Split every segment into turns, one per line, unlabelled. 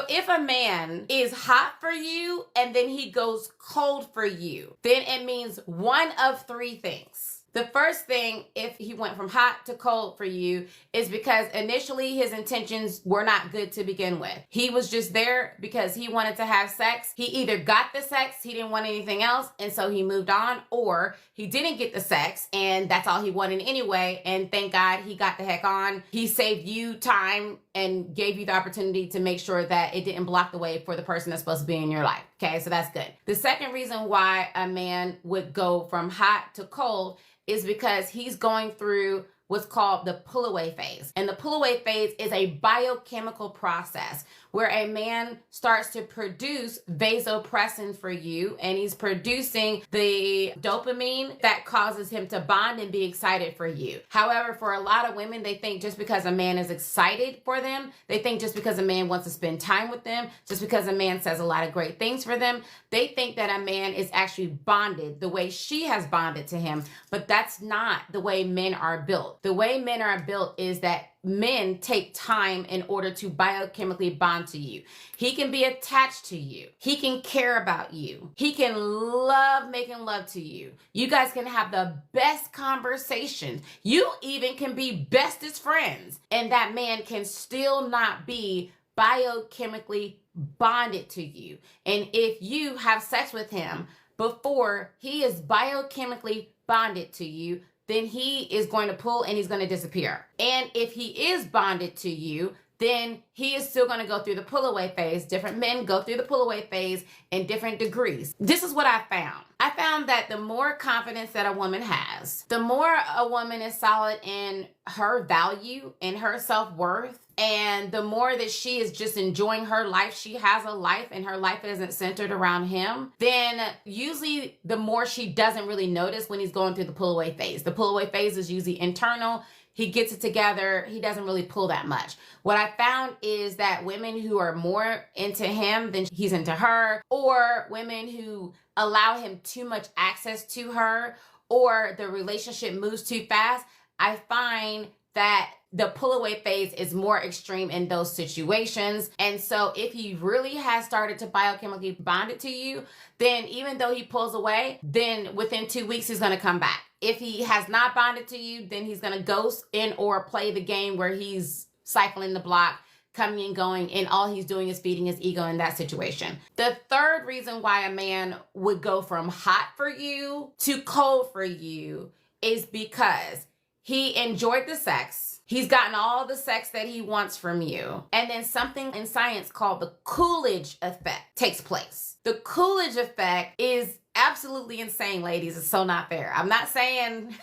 So if a man is hot for you and then he goes cold for you, then it means one of three things. The first thing, if he went from hot to cold for you, is because initially his intentions were not good to begin with. He was just there because he wanted to have sex. He either got the sex, he didn't want anything else, and so he moved on, or he didn't get the sex, and that's all he wanted anyway, and thank God he got the heck on. He saved you time and gave you the opportunity to make sure that it didn't block the way for the person that's supposed to be in your life. Okay, so that's good. The second reason why a man would go from hot to cold is because he's going through what's called the pull-away phase. And the pull-away phase is a biochemical process where a man starts to produce vasopressin for you, and he's producing the dopamine that causes him to bond and be excited for you. However, for a lot of women, they think just because a man is excited for them, they think just because a man wants to spend time with them, just because a man says a lot of great things for them, they think that a man is actually bonded the way she has bonded to him. But that's not the way men are built. The way men are built is that men take time in order to biochemically bond to you. He can be attached to you. He can care about you. He can love making love to you. You guys can have the best conversations. You even can be bestest friends. And that man can still not be biochemically bonded to you. And if you have sex with him before he is biochemically bonded to you, then he is going to pull and he's going to disappear. And if he is bonded to you, then he is still going to go through the pull-away phase. Different men go through the pull-away phase in different degrees. This is what I found. I found that the more confidence that a woman has, the more a woman is solid in her value and her self-worth, and the more that she is just enjoying her life, she has a life and her life isn't centered around him, then usually the more she doesn't really notice when he's going through the pull-away phase. The pull-away phase is usually internal. He gets it together. He doesn't really pull that much. What I found is that women who are more into him than he's into her, or women who allow him too much access to her, or the relationship moves too fast, I find that the pull-away phase is more extreme in those situations. And so if he really has started to biochemically bond it to you, then even though he pulls away, then within 2 weeks, he's going to come back. If he has not bonded to you, then he's going to ghost in or play the game where he's cycling the block, coming and going, and all he's doing is feeding his ego in that situation. The third reason why a man would go from hot for you to cold for you is because he enjoyed the sex. He's gotten all the sex that he wants from you. And then something in science called the Coolidge effect takes place. The Coolidge effect is absolutely insane, ladies. It's so not fair. I'm not saying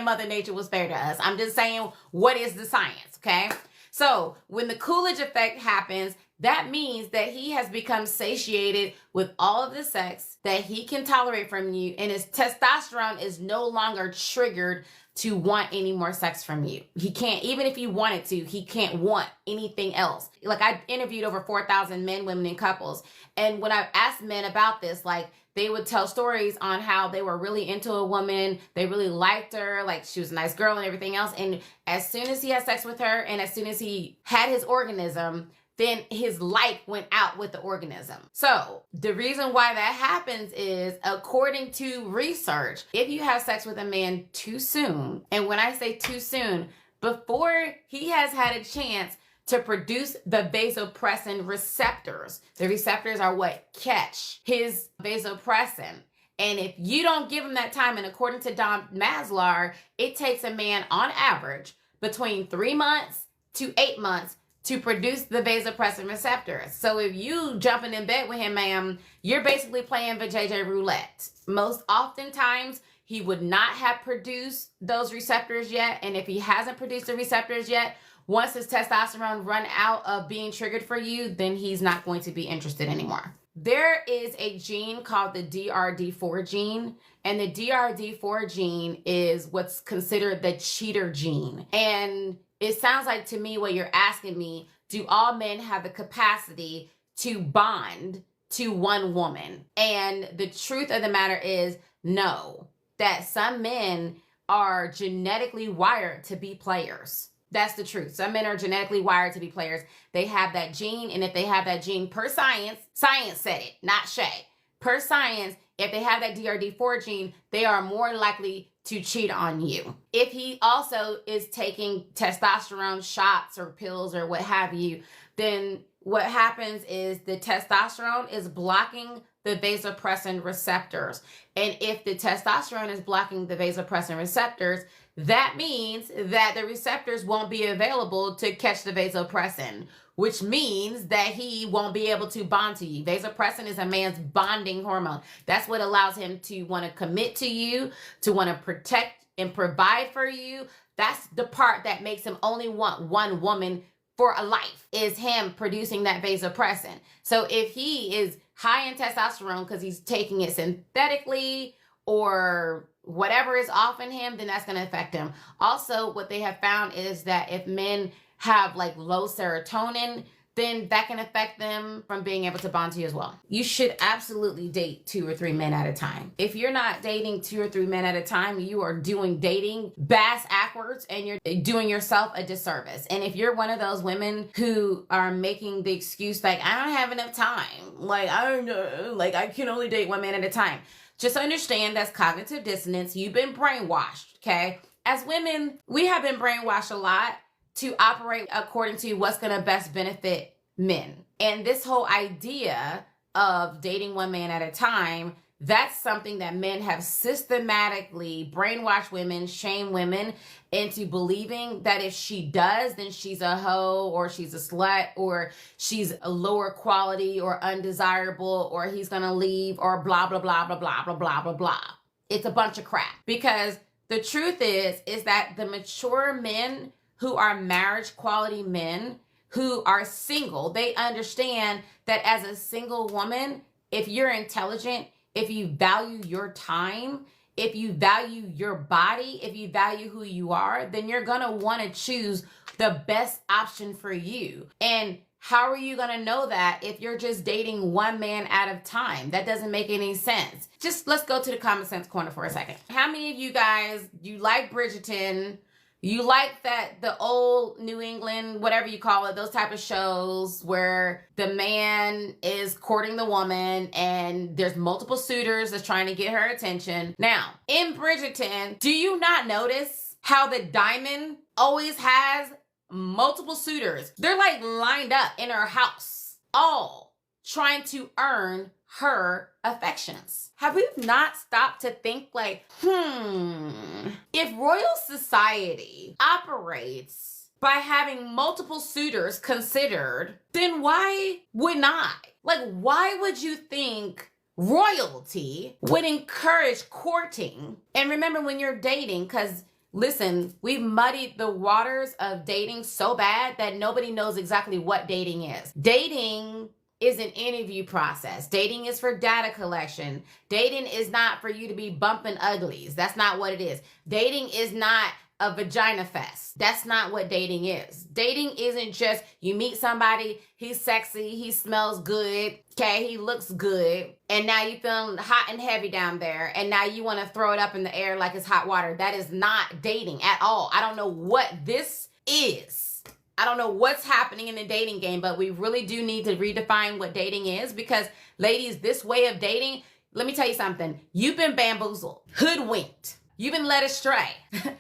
Mother Nature was fair to us. I'm just saying, what is the science, okay? So when the Coolidge effect happens, that means that he has become satiated with all of the sex that he can tolerate from you, and his testosterone is no longer triggered to want any more sex from you. He can't, even if he wanted to, he can't want anything else. Like, I interviewed over 4,000 men, women, and couples. And when I asked men about this, like, they would tell stories on how they were really into a woman. They really liked her. Like, she was a nice girl and everything else. And as soon as he had sex with her and as soon as he had his organism, then his life went out with the organism. So the reason why that happens is, according to research, if you have sex with a man too soon, and when I say too soon, before he has had a chance to produce the vasopressin receptors. The receptors are what catch his vasopressin. And if you don't give him that time, and according to Don Maslar, it takes a man on average between 3 months to 8 months to produce the vasopressin receptors. So if you jumping in bed with him, ma'am, you're basically playing vajayjay roulette. Most oftentimes, he would not have produced those receptors yet. And if he hasn't produced the receptors yet, once his testosterone run out of being triggered for you, then he's not going to be interested anymore. There is a gene called the DRD4 gene, and the DRD4 gene is what's considered the cheater gene. And it sounds like to me what you're asking me, do all men have the capacity to bond to one woman? And the truth of the matter is no, that some men are genetically wired to be players. That's the truth. Some men are genetically wired to be players. They have that gene, and if they have that gene, per science said it, not Shay. Per science, if they have that DRD4 gene, they are more likely to cheat on you. If he also is taking testosterone shots or pills or what have you, then what happens is the testosterone is blocking the vasopressin receptors. And if the testosterone is blocking the vasopressin receptors, that means that the receptors won't be available to catch the vasopressin, which means that he won't be able to bond to you. Vasopressin is a man's bonding hormone. That's what allows him to want to commit to you, to want to protect and provide for you. That's the part that makes him only want one woman for a life, is him producing that vasopressin. So if he is high in testosterone because he's taking it synthetically or whatever is off in him, then that's going to affect him. Also, what they have found is that if men have like low serotonin, then that can affect them from being able to bond to you as well. You should absolutely date 2 or 3 men at a time. If you're not dating 2 or 3 men at a time, you are doing dating bass backwards and you're doing yourself a disservice. And if you're one of those women who are making the excuse like, I don't have enough time, like I don't know, like I can only date 1 man at a time, just understand that's cognitive dissonance. You've been brainwashed, okay? As women, we have been brainwashed a lot to operate according to what's going to best benefit men. And this whole idea of dating 1 man at a time, that's something that men have systematically brainwashed women, shame women into believing that if she does, then she's a hoe or she's a slut or she's a lower quality or undesirable or he's going to leave or blah, blah, blah, blah, blah, blah, blah, blah, blah. It's a bunch of crap, because the truth is that the mature men who are marriage quality men who are single, they understand that as a single woman, if you're intelligent, if you value your time, if you value your body, if you value who you are, then you're going to want to choose the best option for you. And how are you going to know that if you're just dating 1 man at a time? That doesn't make any sense. Just let's go to the common sense corner for a second. How many of you guys, you like Bridgerton? You like that, the old New England, whatever you call it, those type of shows where the man is courting the woman and there's multiple suitors that's trying to get her attention. Now, in Bridgerton, do you not notice how the diamond always has multiple suitors? They're like lined up in her house, all trying to earn her affections. Have we not stopped to think like, if royal society operates by having multiple suitors considered, then why wouldn't I? Like, why would you think royalty would encourage courting? And remember, when you're dating, because listen, we've muddied the waters of dating so bad that nobody knows exactly what dating is. Dating is an interview process. Dating is for data collection. Dating is not for you to be bumping uglies. That's not what it is. Dating is not a vagina fest. That's not what dating is. Dating isn't just you meet somebody, he's sexy, he smells good, okay, he looks good, and now you feeling hot and heavy down there, and now you want to throw it up in the air like it's hot water. That is not dating at all. I don't know what this is. I don't know what's happening in the dating game, but we really do need to redefine what dating is, because ladies, this way of dating, let me tell you something. You've been bamboozled, hoodwinked. You've been led astray.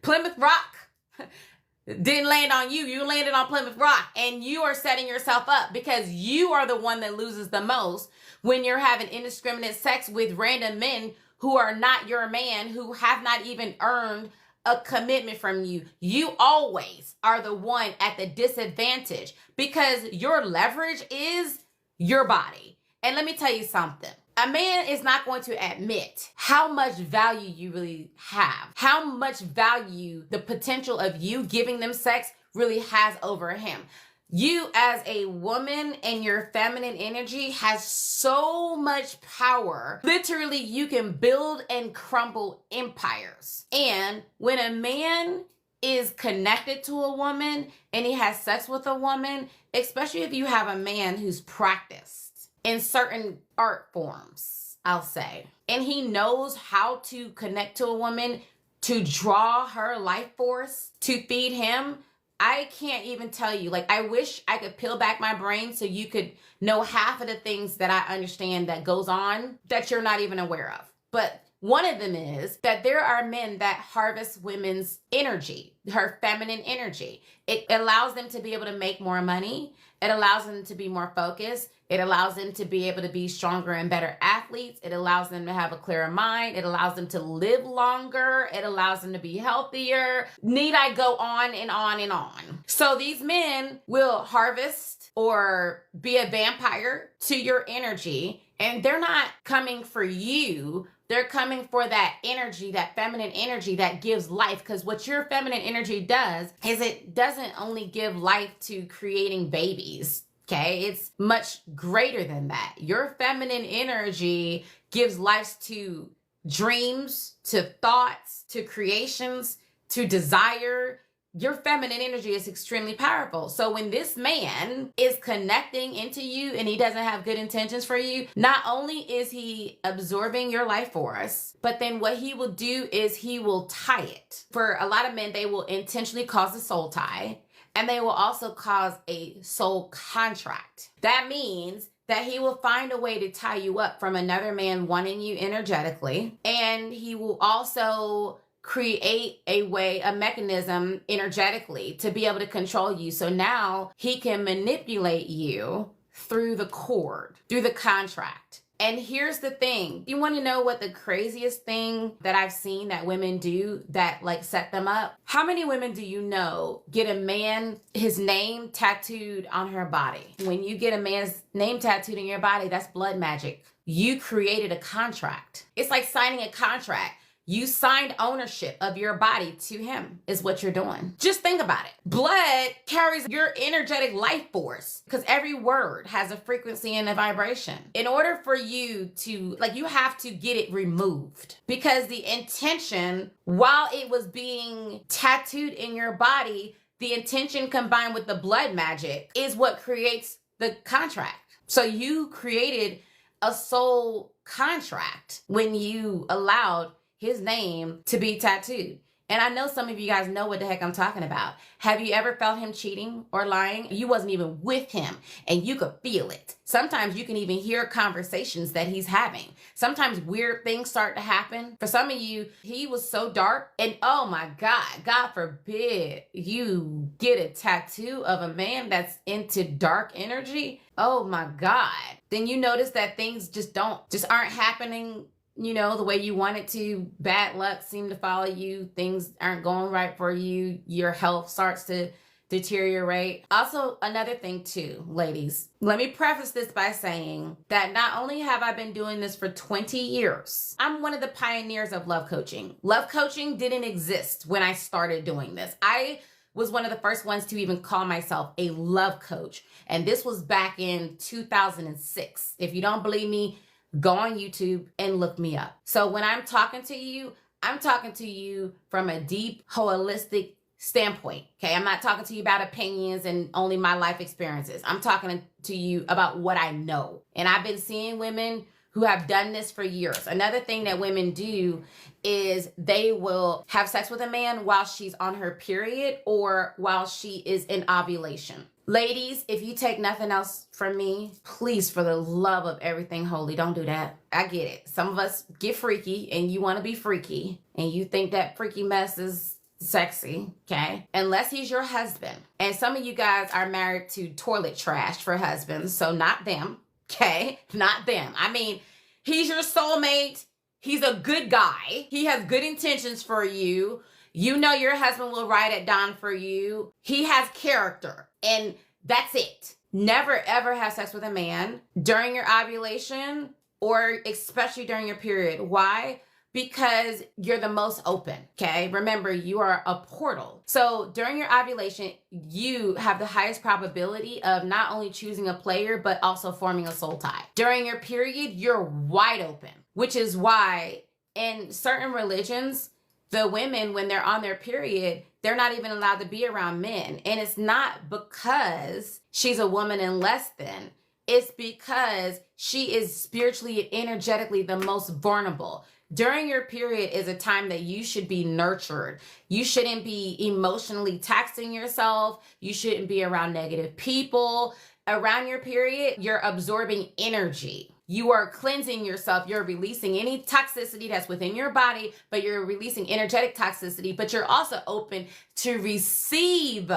Plymouth Rock didn't land on you. You landed on Plymouth Rock, and you are setting yourself up because you are the one that loses the most when you're having indiscriminate sex with random men who are not your man, who have not even earned a commitment from you. You always are the one at the disadvantage because your leverage is your body. And let me tell you something. A man is not going to admit how much value you really have, how much value the potential of you giving them sex really has over him. You as a woman and your feminine energy has so much power. Literally, you can build and crumble empires. And when a man is connected to a woman and he has sex with a woman, especially if you have a man who's practiced in certain art forms, I'll say, and he knows how to connect to a woman to draw her life force to feed him, I can't even tell you. Like, I wish I could peel back my brain so you could know half of the things that I understand that goes on that you're not even aware of. But one of them is that there are men that harvest women's energy, her feminine energy. It allows them to be able to make more money. It allows them to be more focused. It allows them to be able to be stronger and better athletes. It allows them to have a clearer mind. It allows them to live longer. It allows them to be healthier. Need I go on and on and on? So these men will harvest or be a vampire to your energy, and they're not coming for you. They're coming for that energy, that feminine energy that gives life. Because what your feminine energy does is it doesn't only give life to creating babies. Okay, it's much greater than that. Your feminine energy gives life to dreams, to thoughts, to creations, to desire. Your feminine energy is extremely powerful. So when this man is connecting into you and he doesn't have good intentions for you, not only is he absorbing your life force, but then what he will do is he will tie it. For a lot of men, they will intentionally cause a soul tie, and they will also cause a soul contract. That means that he will find a way to tie you up from another man wanting you energetically, and he will also create a mechanism energetically to be able to control you. So now he can manipulate you through the cord, through the contract. And here's the thing. You want to know what the craziest thing that I've seen that women do that like set them up? How many women do you know get a man, his name tattooed on her body? When you get a man's name tattooed in your body, that's blood magic. You created a contract. It's like signing a contract. You signed ownership of your body to him is what you're doing. Just think about it. Blood carries your energetic life force because every word has a frequency and a vibration. In order for you to, you have to get it removed because the intention, while it was being tattooed in your body, the intention combined with the blood magic is what creates the contract. So you created a soul contract when you allowed his name to be tattooed. And I know some of you guys know what the heck I'm talking about. Have you ever felt him cheating or lying? You wasn't even with him and you could feel it. Sometimes you can even hear conversations that he's having. Sometimes weird things start to happen. For some of you, he was so dark, and oh my God forbid you get a tattoo of a man that's into dark energy. Oh my God. Then you notice that things just aren't happening the way you want it to. Bad luck seem to follow you. Things aren't going right for you. Your health starts to deteriorate. Also, another thing too, ladies, let me preface this by saying that not only have I been doing this for 20 years, I'm one of the pioneers of love coaching. Love coaching didn't exist when I started doing this. I was one of the first ones to even call myself a love coach. And this was back in 2006. If you don't believe me, go on YouTube and look me up. So when I'm talking to you from a deep, holistic standpoint. Okay, I'm not talking to you about opinions and only my life experiences. I'm talking to you about what I know. And I've been seeing women who have done this for years. Another thing that women do is they will have sex with a man while she's on her period or while she is in ovulation. Ladies, if you take nothing else from me, please, for the love of everything holy, don't do that. I get it. Some of us get freaky and you want to be freaky and you think that freaky mess is sexy, okay? Unless he's your husband. And some of you guys are married to toilet trash for husbands, so not them, okay? Not them. I mean, he's your soulmate. He's a good guy. He has good intentions for you. You know your husband will ride at dawn for you. He has character, and that's it. Never, ever have sex with a man during your ovulation or especially during your period. Why? Because you're the most open, okay? Remember, you are a portal. So during your ovulation, you have the highest probability of not only choosing a player, but also forming a soul tie. During your period, you're wide open, which is why in certain religions, the women, when they're on their period, they're not even allowed to be around men. And it's not because she's a woman and less than. It's because she is spiritually and energetically the most vulnerable. During your period is a time that you should be nurtured. You shouldn't be emotionally taxing yourself. You shouldn't be around negative people. Around your period, you're absorbing energy. You are cleansing yourself. You're releasing any toxicity that's within your body, but you're releasing energetic toxicity, but you're also open to receive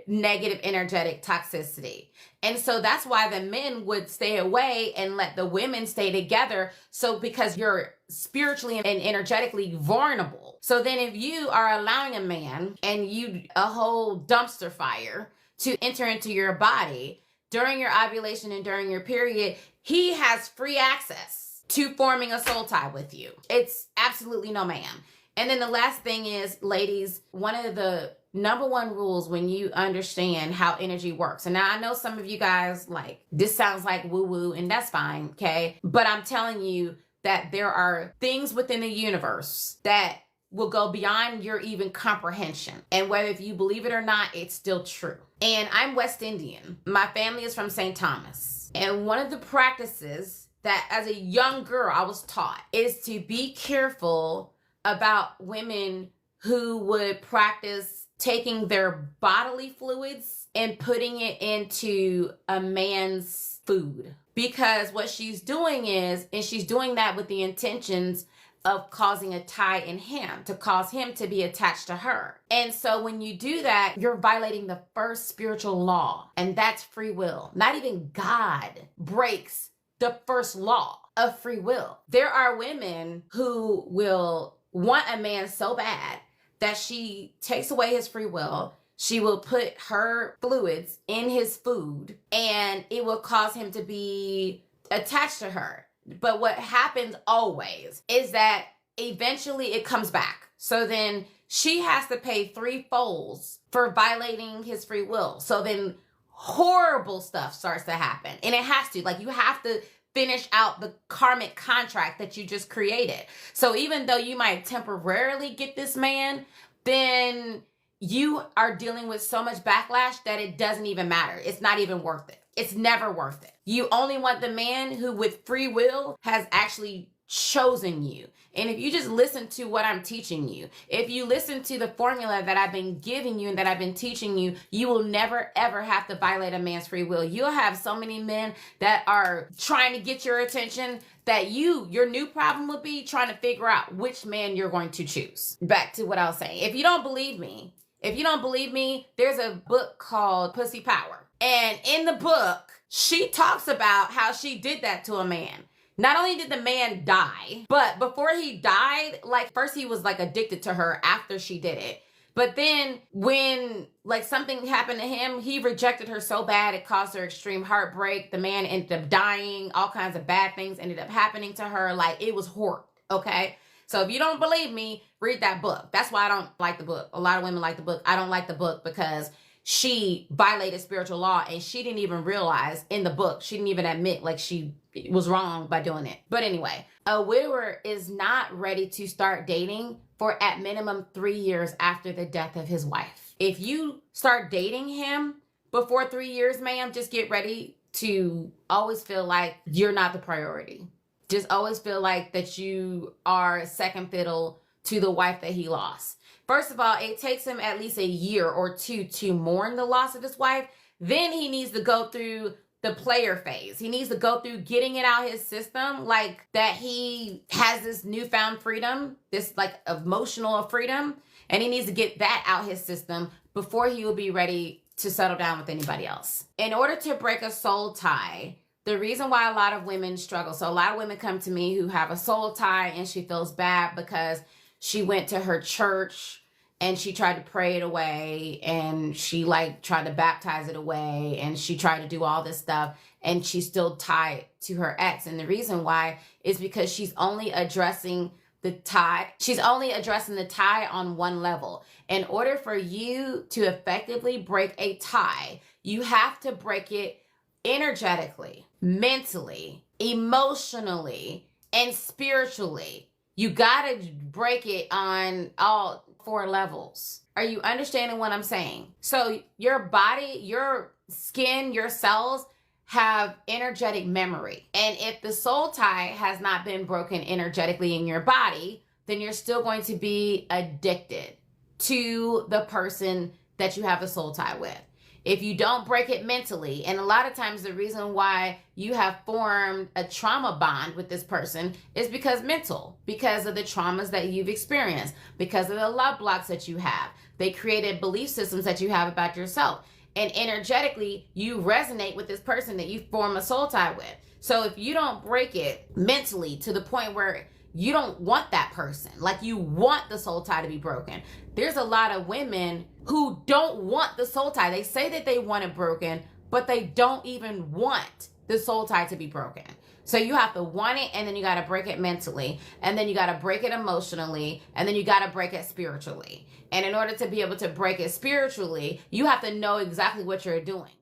negative energetic toxicity. And so that's why the men would stay away and let the women stay together. So because you're spiritually and energetically vulnerable. So then if you are allowing a man and a whole dumpster fire to enter into your body during your ovulation and during your period, he has free access to forming a soul tie with you. It's absolutely no ma'am. And then the last thing is, ladies, one of the number one rules when you understand how energy works. And now I know some of you guys this sounds like woo-woo, and that's fine, okay? But I'm telling you that there are things within the universe that will go beyond your even comprehension. And whether if you believe it or not, it's still true. And I'm West Indian. My family is from St. Thomas. And one of the practices that as a young girl I was taught is to be careful about women who would practice taking their bodily fluids and putting it into a man's food. Because what she's doing is, and she's doing that with the intentions of causing a tie in him, to cause him to be attached to her. And so when you do that, you're violating the first spiritual law, and that's free will. Not even God breaks the first law of free will. There are women who will want a man so bad that she takes away his free will. She will put her fluids in his food, and it will cause him to be attached to her. But what happens always is that eventually it comes back. So then she has to pay threefolds for violating his free will. So then horrible stuff starts to happen. And it has to. You have to finish out the karmic contract that you just created. So even though you might temporarily get this man, then you are dealing with so much backlash that it doesn't even matter. It's not even worth it. It's never worth it. You only want the man who with free will has actually chosen you. And if you just listen to what I'm teaching you, if you listen to the formula that I've been giving you and that I've been teaching you, you will never ever have to violate a man's free will. You'll have so many men that are trying to get your attention that your new problem will be trying to figure out which man you're going to choose. Back to what I was saying. If you don't believe me, there's a book called Pussy Power. And in the book, she talks about how she did that to a man. Not only did the man die, but before he died, first he was addicted to her after she did it. But then when something happened to him, he rejected her so bad it caused her extreme heartbreak. The man ended up dying. All kinds of bad things ended up happening to her. It was horrible, okay? So if you don't believe me, read that book. That's why I don't like the book. A lot of women like the book. I don't like the book because she violated spiritual law, and she didn't even realize in the book, she didn't even admit she was wrong by doing it. But anyway, a widower is not ready to start dating for at minimum 3 years after the death of his wife. If you start dating him before 3 years, ma'am, just get ready to always feel like you're not the priority. Just always feel like that you are second fiddle to the wife that he lost. First of all, it takes him at least a year or two to mourn the loss of his wife. Then he needs to go through the player phase. He needs to go through getting it out his system, that he has this newfound freedom, this emotional freedom, and he needs to get that out his system before he will be ready to settle down with anybody else. In order to break a soul tie, the reason why a lot of women struggle, so a lot of women come to me who have a soul tie and she feels bad because she went to her church and she tried to pray it away, and she tried to baptize it away, and she tried to do all this stuff, and she's still tied to her ex. And the reason why is because she's only addressing the tie. She's only addressing the tie on one level. In order for you to effectively break a tie, you have to break it energetically, mentally, emotionally, and spiritually. You gotta break it on all 4 levels. Are you understanding what I'm saying? So your body, your skin, your cells have energetic memory. And if the soul tie has not been broken energetically in your body, then you're still going to be addicted to the person that you have a soul tie with. If you don't break it mentally, and a lot of times the reason why you have formed a trauma bond with this person is because of the traumas that you've experienced, because of the love blocks that you have. They created belief systems that you have about yourself. And energetically, you resonate with this person that you form a soul tie with. So if you don't break it mentally to the point where you don't want that person, like you want the soul tie to be broken. There's a lot of women who don't want the soul tie. They say that they want it broken, but they don't even want the soul tie to be broken. So you have to want it, and then you got to break it mentally, and then you got to break it emotionally, and then you got to break it spiritually. And in order to be able to break it spiritually, you have to know exactly what you're doing.